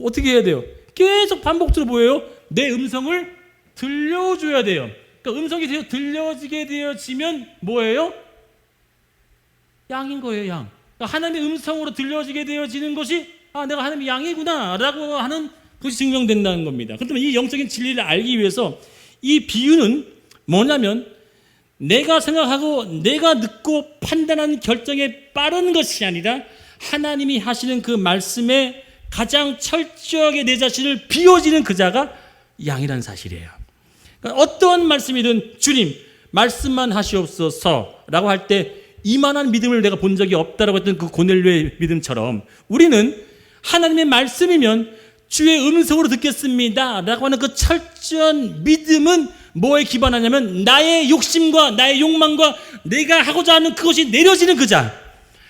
Speaker 1: 어떻게 해야 돼요? 계속 반복적으로 뭐예요? 내 음성을 들려줘야 돼요. 그러니까 음성이 들려지게 되어지면 뭐예요? 양인 거예요, 양. 그러니까 하나님의 음성으로 들려지게 되어지는 것이 내가 하나님의 양이구나 라고 하는 것이 증명된다는 겁니다. 그렇다면 이 영적인 진리를 알기 위해서 이 비유는 뭐냐면 내가 생각하고 내가 듣고 판단하는 결정에 빠른 것이 아니라 하나님이 하시는 그 말씀에 가장 철저하게 내 자신을 비워지는 그 자가 양이라는 사실이에요. 그러니까 어떠한 말씀이든 주님 말씀만 하시옵소서라고 할 때 이만한 믿음을 내가 본 적이 없다라고 했던 그 고넬료의 믿음처럼 우리는 하나님의 말씀이면 주의 음성으로 듣겠습니다 라고 하는 그 철저한 믿음은 뭐에 기반하냐면 나의 욕심과 나의 욕망과 내가 하고자 하는 그것이 내려지는 그 자,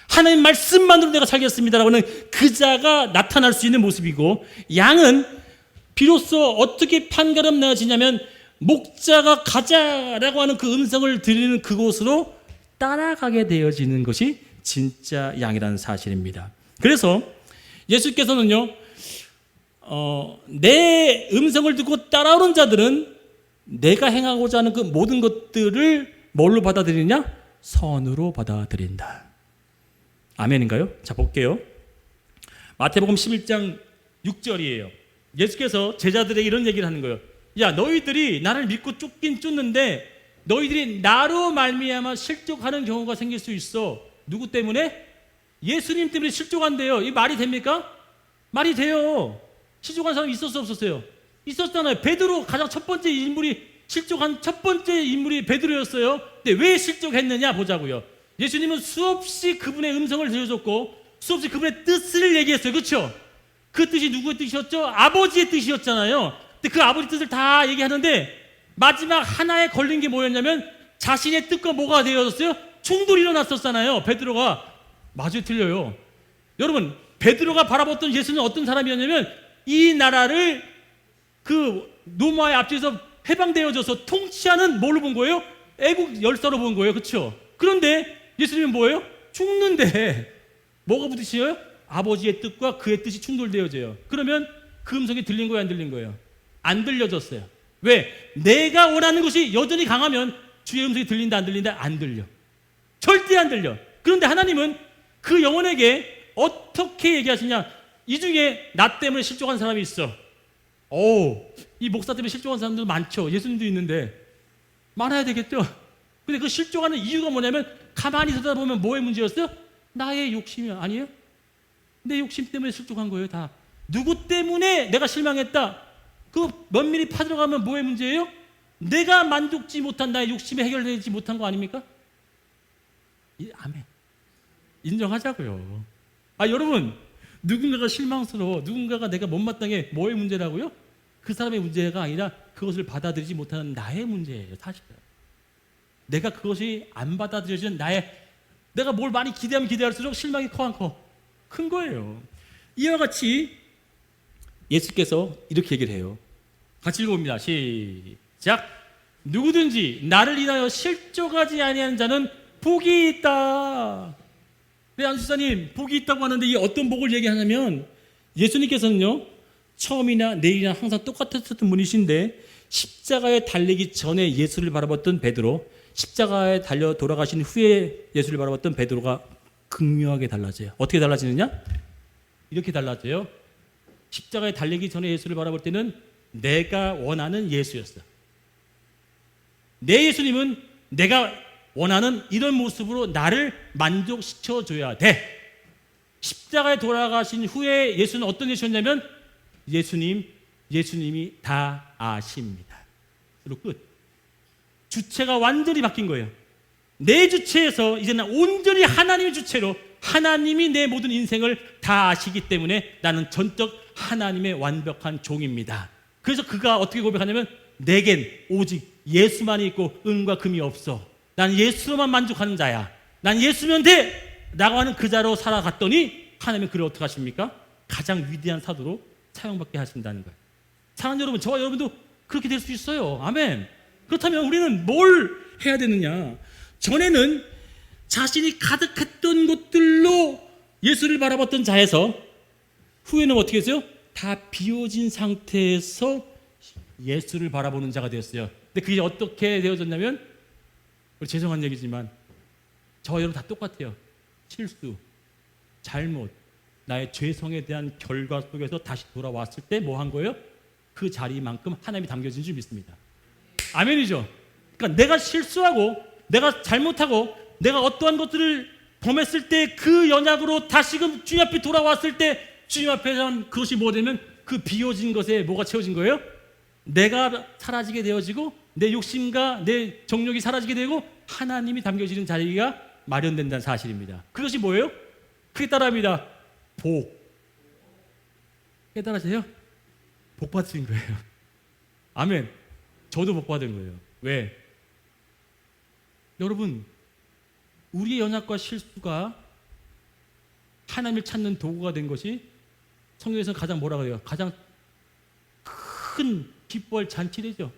Speaker 1: 하나님 말씀만으로 내가 살겠습니다라고 하는 그 자가 나타날 수 있는 모습이고, 양은 비로소 어떻게 판가름 나아지냐면 목자가 가자라고 하는 그 음성을 들리는 그곳으로 따라가게 되어지는 것이 진짜 양이라는 사실입니다. 그래서 예수께서는요, 내 음성을 듣고 따라오는 자들은 내가 행하고자 하는 그 모든 것들을 뭘로 받아들이냐? 선으로 받아들인다. 아멘인가요? 자, 볼게요. 마태복음 11장 6절이에요. 예수께서 제자들에게 이런 얘기를 하는 거예요. 야, 너희들이 나를 믿고 쫓긴 쫓는데 너희들이 나로 말미암아 실족하는 경우가 생길 수 있어. 누구 때문에? 예수님 때문에 실족한대요. 이 말이 됩니까? 말이 돼요. 실족한 사람이 있었어요, 없었어요? 있었잖아요. 베드로, 가장 첫 번째 인물이 실족한 첫 번째 인물이 베드로였어요. 근데 왜 실족했느냐 보자고요. 예수님은 수없이 그분의 음성을 들려줬고 수없이 그분의 뜻을 얘기했어요. 그렇죠? 그 뜻이 누구의 뜻이었죠? 아버지의 뜻이었잖아요. 근데 그 아버지 뜻을 다 얘기하는데 마지막 하나에 걸린 게 뭐였냐면 자신의 뜻과 뭐가 되어졌어요? 충돌이 일어났었잖아요. 베드로가 맞아요, 틀려요. 여러분, 베드로가 바라봤던 예수는 어떤 사람이었냐면 이 나라를 그 로마의 앞에서 해방되어져서 통치하는 뭘로 본 거예요? 애국 열사로 본 거예요. 그렇죠? 그런데 예수님은 뭐예요? 죽는데 뭐가 부딪혀요? 아버지의 뜻과 그의 뜻이 충돌되어져요. 그러면 그 음성이 들린 거예요, 안 들린 거예요? 안 들려졌어요. 왜? 내가 원하는 것이 여전히 강하면 주의 음성이 들린다 안 들린다? 안 들려. 절대 안 들려. 그런데 하나님은 그 영혼에게 어떻게 얘기하시냐? 이 중에 나 때문에 실족한 사람이 있어. 이 목사 때문에 실족한 사람들도 많죠. 예수님도 있는데 많아야 되겠죠. 근데 그 실족하는 이유가 뭐냐면 가만히 서다 보면 뭐의 문제였어요? 나의 욕심이 아니에요? 내 욕심 때문에 실족한 거예요. 다. 누구 때문에 내가 실망했다? 그 면밀히 파들어가면 뭐의 문제예요? 내가 만족지 못한 나의 욕심이 해결되지 못한 거 아닙니까? 아멘. 인정하자고요. 여러분, 누군가가 실망스러워, 누군가가 내가 못마땅해, 뭐의 문제라고요? 그 사람의 문제가 아니라 그것을 받아들이지 못하는 나의 문제예요. 사실은 내가 그것이 안 받아들여지는 내가 뭘 많이 기대하면 기대할수록 실망이 커 안 커? 큰 거예요. 이와 같이 예수께서 이렇게 얘기를 해요. 같이 읽어봅니다. 시작. 누구든지 나를 인하여 실족하지 아니하는 자는 복이 있다. 네, 안수사님, 복이 있다고 하는데 이게 어떤 복을 얘기하냐면 예수님께서는요, 처음이나 내일이나 항상 똑같았던 분이신데 십자가에 달리기 전에 예수를 바라봤던 베드로, 십자가에 달려 돌아가신 후에 예수를 바라봤던 베드로가 극명하게 달라져요. 어떻게 달라지느냐? 이렇게 달라져요. 십자가에 달리기 전에 예수를 바라볼 때는 내가 원하는 예수였어요. 내 예수님은 내가 원하는 이런 모습으로 나를 만족시켜줘야 돼. 십자가에 돌아가신 후에 예수는 어떤 예수였냐면 예수님이 다 아십니다. 그리고 끝. 주체가 완전히 바뀐 거예요. 내 주체에서 이제는 온전히 하나님의 주체로 하나님이 내 모든 인생을 다 아시기 때문에 나는 전적 하나님의 완벽한 종입니다. 그래서 그가 어떻게 고백하냐면 내겐 오직 예수만이 있고 은과 금이 없어. 난 예수로만 만족하는 자야. 난 예수면 돼! 라고 하는 그 자로 살아갔더니 하나님은 그를 어떻게 하십니까? 가장 위대한 사도로 사용받게 하신다는 거예요. 사랑하는 여러분, 저와 여러분도 그렇게 될 수 있어요. 아멘. 그렇다면 우리는 뭘 해야 되느냐? 전에는 자신이 가득했던 것들로 예수를 바라봤던 자에서 후에는 어떻게 했어요? 다 비워진 상태에서 예수를 바라보는 자가 되었어요. 근데 그게 어떻게 되어졌냐면, 우리 죄송한 얘기지만 저와 여러분 다 똑같아요. 실수, 잘못, 나의 죄성에 대한 결과 속에서 다시 돌아왔을 때 뭐 한 거예요? 그 자리만큼 하나님이 담겨진 줄 믿습니다. 아멘이죠. 그러니까 내가 실수하고 내가 잘못하고 내가 어떠한 것들을 범했을 때 그 연약으로 다시금 주님 앞에 돌아왔을 때 주님 앞에선 그것이 뭐 되면 그 비워진 것에 뭐가 채워진 거예요? 내가 사라지게 되어지고 내 욕심과 내 정욕이 사라지게 되고 하나님이 담겨지는 자리가 마련된다는 사실입니다. 그것이 뭐예요? 그게 따라합니다. 복. 깨달으세요? 복 받으신 거예요. 아멘. 저도 복 받은 거예요. 왜? 여러분, 우리의 연약과 실수가 하나님을 찾는 도구가 된 것이 성경에서 가장 뭐라고 해요? 가장 큰 기뻐할 잔치되죠.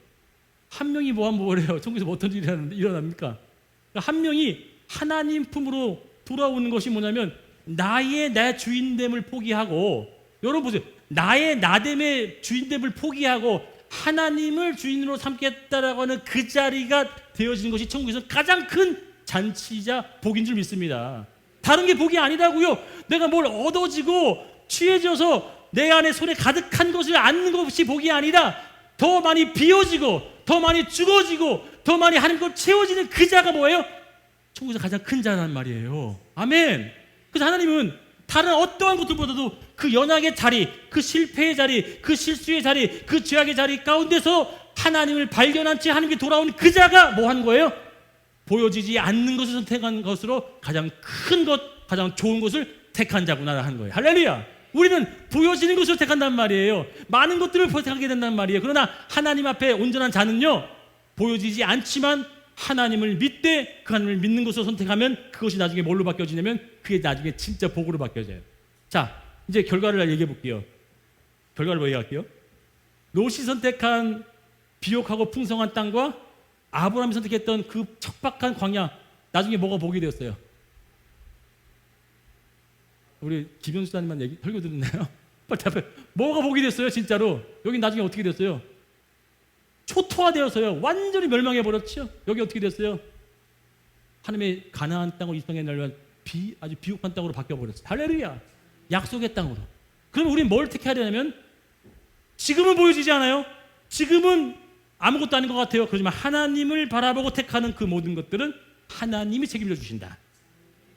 Speaker 1: 한 명이 뭐하면 뭐래요? 천국에서 어떤 일이 일어납니까? 그러니까 한 명이 하나님 품으로 돌아오는 것이 뭐냐면 나의 내 주인됨을 포기하고, 여러분 보세요. 나의 나됨의 주인됨을 포기하고 하나님을 주인으로 삼겠다라고 하는 그 자리가 되어지는 것이 천국에서 가장 큰 잔치이자 복인 줄 믿습니다. 다른 게 복이 아니라고요. 내가 뭘 얻어지고 취해져서 내 안에 손에 가득한 것을 안는 것이 복이 아니라 더 많이 비워지고 더 많이 죽어지고 더 많이 하는 것 채워지는 그 자가 뭐예요? 천국에서 가장 큰 자란 말이에요. 아멘. 그래서 하나님은 다른 어떠한 것들보다도 그 연약의 자리, 그 실패의 자리, 그 실수의 자리, 그 죄악의 자리 가운데서 하나님을 발견한 채 하나님께 돌아온 그 자가 뭐 한 거예요? 보여지지 않는 것을 선택한 것으로 가장 큰 것, 가장 좋은 것을 택한 자구나 하는 거예요. 할렐루야. 우리는 보여지는 것을 택한단 말이에요. 많은 것들을 택하게 된단 말이에요. 그러나 하나님 앞에 온전한 자는요, 보여지지 않지만 하나님을 믿되 그 하나님을 믿는 것을 선택하면 그것이 나중에 뭘로 바뀌어지냐면 그게 나중에 진짜 복으로 바뀌어져요. 자, 이제 결과를 얘기해 볼게요. 결과를 뭐 얘기할게요? 롯이 선택한 비옥하고 풍성한 땅과 아브라함이 선택했던 그 척박한 광야, 나중에 뭐가 복이 되었어요? 우리 김영수 사님만 얘기 설교 듣나요? 빨리 답해. 뭐가 복이 됐어요, 진짜로? 여기 나중에 어떻게 됐어요? 초토화되어서요. 완전히 멸망해 버렸죠. 여기 어떻게 됐어요? 하나님의 가나안 땅으로 이스라엘 날면 아주 비옥한 땅으로 바뀌어 버렸어요. 할렐루야. 약속의 땅으로. 그럼 우리는 뭘 택해야 되냐면, 지금은 보여지지 않아요. 지금은 아무것도 아닌 것 같아요. 그렇지만 하나님을 바라보고 택하는 그 모든 것들은 하나님이 책임져 주신다.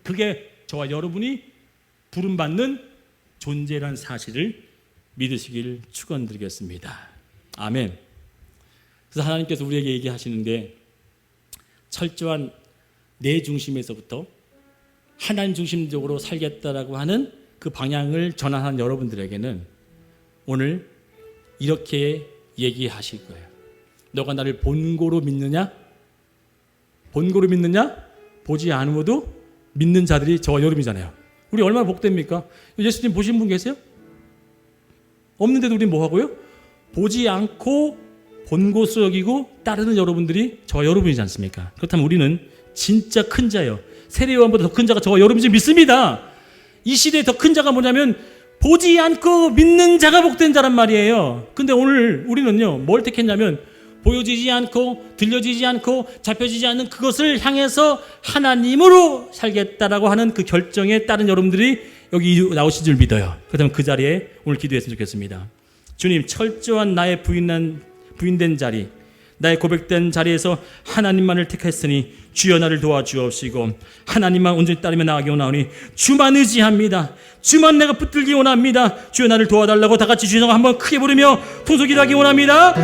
Speaker 1: 그게 저와 여러분이 부름받는 존재란 사실을 믿으시길 축원드리겠습니다. 아멘. 그래서 하나님께서 우리에게 얘기하시는데, 철저한 내 중심에서부터 하나님 중심적으로 살겠다라고 하는 그 방향을 전환한 여러분들에게는 오늘 이렇게 얘기하실 거예요. 너가 나를 본고로 믿느냐? 본고로 믿느냐? 보지 않으어도 믿는 자들이 저와 여러분이잖아요. 우리 얼마나 복됩니까? 예수님 보신 분 계세요? 없는데도 우리 뭐 하고요? 보지 않고 본고로 여기고 따르는 여러분들이 저와 여러분이지 않습니까? 그렇다면 우리는 진짜 큰 자예요. 세례요한보다 더 큰 자가 저와 여러분인지 믿습니다. 이 시대에 더 큰 자가 뭐냐면 보지 않고 믿는 자가 복된 자란 말이에요. 근데 오늘 우리는요, 뭘 택했냐면 보여지지 않고 들려지지 않고 잡혀지지 않는 그것을 향해서 하나님으로 살겠다라고 하는 그 결정에 따른 여러분들이 여기 나오신 줄 믿어요. 그렇다면 그 자리에 오늘 기도했으면 좋겠습니다. 주님, 철저한 나의 부인된 자리, 나의 고백된 자리에서 하나님만을 택했으니 주여 나를 도와주옵시고 하나님만 온전히 따르며 나아가기 원하오니 주만 의지합니다. 주만 내가 붙들기 원합니다. 주여 나를 도와달라고 다 같이 주여 한번 크게 부르며 통속기도 하기 원합니다.